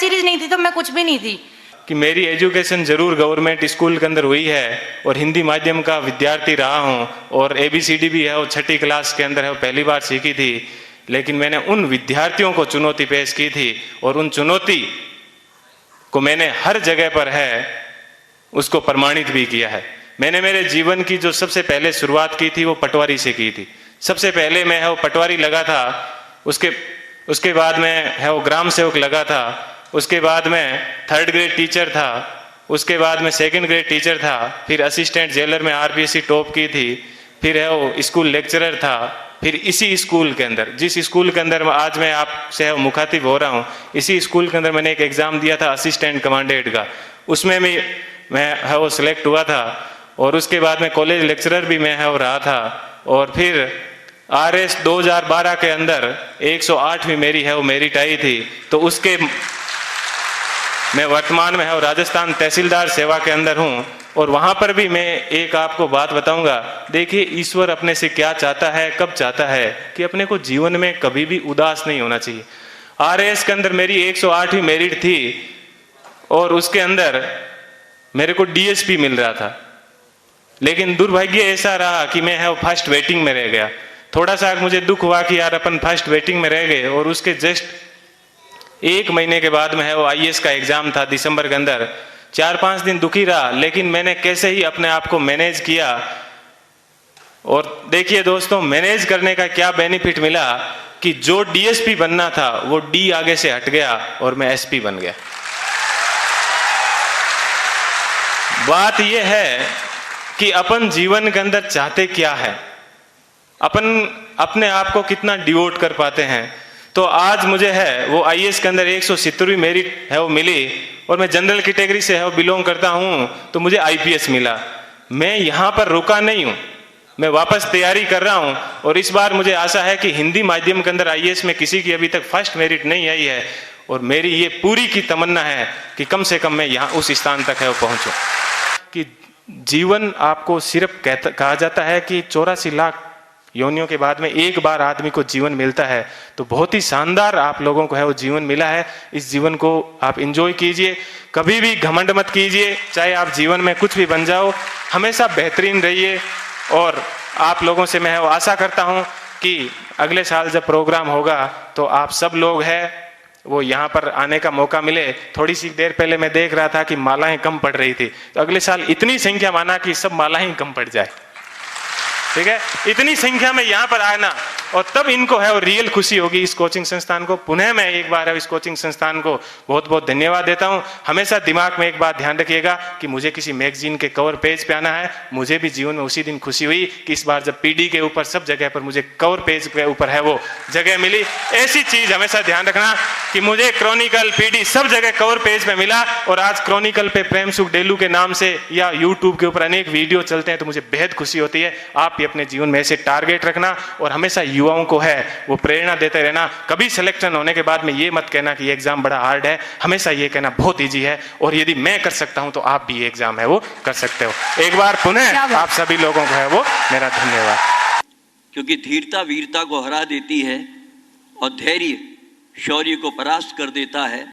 Series नहीं थी तो मैं कुछ भी नहीं थी। कि मेरी एजुकेशन जरूर गवर्नमेंट स्कूल के अंदर हुई है और हिंदी माध्यम का विद्यार्थी रहा हूँ और ABCD भी है वो 6ठी क्लास के अंदर है वो पहली बार सीखी थी, लेकिन मैंने उन विद्यार्थियों को चुनौती पेश की थी और उन चुनौती को मैंने हर जगह पर है उसको प्रमाणित भी किया है। मैंने मेरे जीवन की जो सबसे पहले शुरुआत की थी वो पटवारी से की थी। सबसे पहले मैं है वो पटवारी लगा था, उसके बाद में है वो ग्राम सेवक लगा था, उसके बाद में 3rd ग्रेड टीचर था, उसके बाद में 2nd ग्रेड टीचर था, फिर असिस्टेंट जेलर में RPSC टॉप की थी, फिर है वो स्कूल लेक्चरर था, फिर इसी स्कूल के अंदर जिस स्कूल के अंदर आज मैं आपसे मुखातिब हो रहा हूँ, इसी स्कूल के अंदर मैंने एक एग्ज़ाम दिया था असिस्टेंट कमांडेंट का, उसमें भी मैं है वो सिलेक्ट हुआ था और उसके बाद में कॉलेज लेक्चरर भी मैं है वो रहा था और फिर RS 2012 के अंदर 108वीं मेरी है वो मेरिट आई थी। तो उसके मैं वर्तमान में है वो राजस्थान तहसीलदार सेवा के अंदर हूँ और वहाँ पर भी मैं एक आपको बात बताऊंगा। देखिए ईश्वर अपने से क्या चाहता है, कब चाहता है कि अपने को जीवन में कभी भी उदास नहीं होना चाहिए। RS के अंदर मेरी 108वीं मेरिट थी और उसके अंदर मेरे को DSP मिल रहा था, लेकिन दुर्भाग्य ऐसा रहा कि मैं है वो फर्स्ट वेटिंग में रह गया। थोड़ा सा मुझे दुख हुआ कि यार अपन फर्स्ट वेटिंग में रह गए और उसके जस्ट 1 महीने के बाद में है वो IAS का एग्जाम था दिसंबर के अंदर। 4-5 दिन दुखी रहा, लेकिन मैंने कैसे ही अपने आप को मैनेज किया और देखिए दोस्तों मैनेज करने का क्या बेनिफिट मिला कि जो DSP बनना था वो D आगे से हट गया और मैं SP बन गया। बात यह है कि अपन जीवन के अंदर चाहते क्या है, अपन अपने आप को कितना डिवोट कर पाते हैं। तो आज मुझे है वो IAS के अंदर 170वीं मेरिट है वो मिली और मैं जनरल कैटेगरी से है वो बिलोंग करता हूँ, तो मुझे IPS मिला। मैं यहाँ पर रुका नहीं हूँ, मैं वापस तैयारी कर रहा हूँ और इस बार मुझे आशा है कि हिंदी माध्यम के अंदर IAS में किसी की अभी तक फर्स्ट मेरिट नहीं आई है और मेरी ये पूरी की तमन्ना है कि कम से कम मैं यहाँ उस स्थान तक है वो पहुँचूँ। कि जीवन आपको सिर्फ कहा जाता है कि 84 लाख योनियों के बाद में एक बार आदमी को जीवन मिलता है, तो बहुत ही शानदार आप लोगों को है वो जीवन मिला है। इस जीवन को आप एंजॉय कीजिए, कभी भी घमंड मत कीजिए, चाहे आप जीवन में कुछ भी बन जाओ, हमेशा बेहतरीन रहिए। और आप लोगों से मैं आशा करता हूं कि अगले साल जब प्रोग्राम होगा तो आप सब लोग हैं वो यहाँ पर आने का मौका मिले। थोड़ी सी देर पहले मैं देख रहा था कि मालाएं कम पड़ रही थी, तो अगले साल इतनी संख्या माना कि सब मालाएं कम पड़ जाए, ठीक है, इतनी संख्या में यहाँ पर आना और तब इनको है वो रियल खुशी होगी। इस कोचिंग संस्थान को पुनः मैं एक बार इस कोचिंग संस्थान को बहुत बहुत धन्यवाद देता हूँ। हमेशा दिमाग में एक बात ध्यान रखिएगा कि मुझे किसी मैगजीन के कवर पेज पे आना है। मुझे भी जीवन में उसी दिन खुशी हुई कि इस बार जब PD के ऊपर सब जगह पर मुझे कवर पेज के ऊपर है वो जगह मिली। ऐसी चीज हमेशा ध्यान रखना कि मुझे क्रॉनिकल PD सब जगह कवर पेज पे मिला और आज क्रॉनिकल पे प्रेम सुख डेलू के नाम से या यूट्यूब के ऊपर अनेक वीडियो चलते हैं, तो मुझे बेहद खुशी होती है। आप भी अपने जीवन में ऐसे टारगेट रखना और हमेशा युवाओं को है वो प्रेरणा देते रहना। कभी सिलेक्शन होने के बाद में ये मत कहना कि ये एग्जाम बड़ा हार्ड है, हमेशा ये कहना बहुत इजी है और यदि मैं कर सकता हूं तो आप भी ये एग्जाम है वो कर सकते हो। एक बार पुनः आप सभी लोगों को है वो मेरा धन्यवाद। क्योंकि धीरता वीरता को हरा देती है और धैर्य शौर्य को परास्त कर देता है।